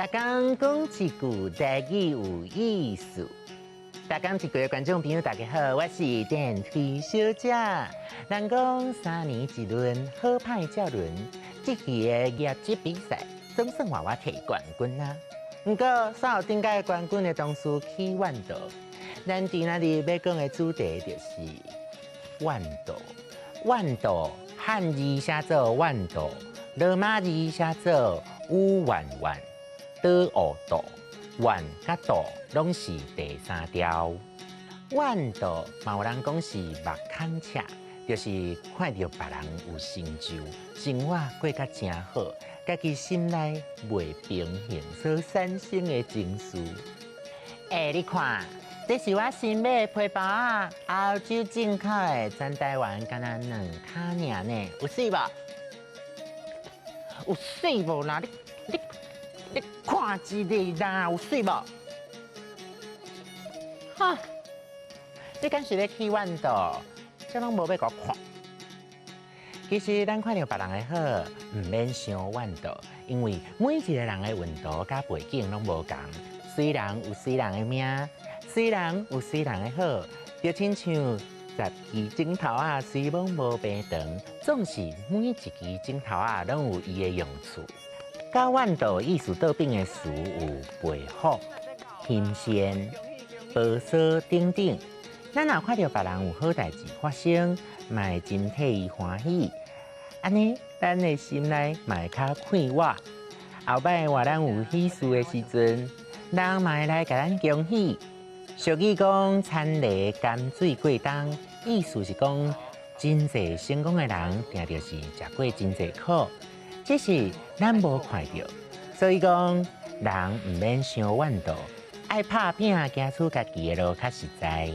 大家讲一句台语有意思。大家一句的观众朋友，大家好，我是电梯小姐。人讲3年一轮，好歹才轮。这期的业绩比赛，总算话我摕冠军啊！不过，赛后顶届冠军的同事起万道，咱今仔日要讲的主题就是万道。万道汉字写作万道，罗马字写作乌万万。倒五道，万甲道拢是第3条。万道嘛有人讲是目空赤，就是看到别人有成就，生活过甲真好，家己心内未平衡所产生的情绪。你看，这是我新买的皮包啊，澳洲进口的，咱台湾敢若2卡尔呢，有水无？有水无啦？你看一个啦，有水无？哈！你敢是咧去万道？这拢无要我看。其实咱看到别人的好，唔免伤万道，因为每一个人的运道甲背景拢无同。虽然有虽人的命，虽然有虽人的好，就亲像10支指头啊，虽然无平长，总是每一支指头啊，拢有伊的用处。甲万道意思倒边的词有培福、新鲜、保守等等。咱若看到别人有好代志发生，嘛会真替伊欢喜。安尼，咱的心内嘛会较快活。后摆话咱有喜事的时阵，人嘛会来甲咱恭喜。俗语讲“田螺甘水过冬”，意思是讲真侪成功的人，定着是食过真侪苦。只是咱无看到，所以讲人唔免伤万道，爱拍拼行出家己的路较实在。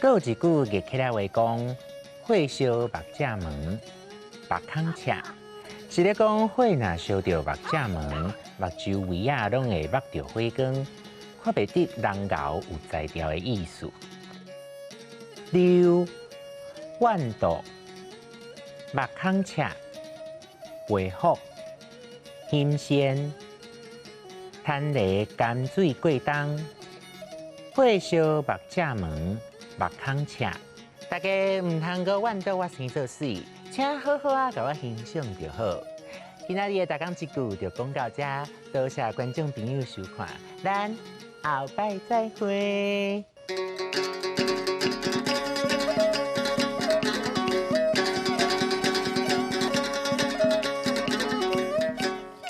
搁有一句日起来话讲：“火烧目者门，目空赤。”是咧讲火若烧着目者门，目周围啊拢会目着火光，看袂得人熬有才调的意思。六万道，目空赤。培福、新鲜、田螺甘水过冬，火烧目者门，目空赤。大家唔通阁怨倒我生做水，请好好啊，甲我欣赏就好。今仔日的大讲一句就讲到这，多谢观众朋友收看，咱后摆再会。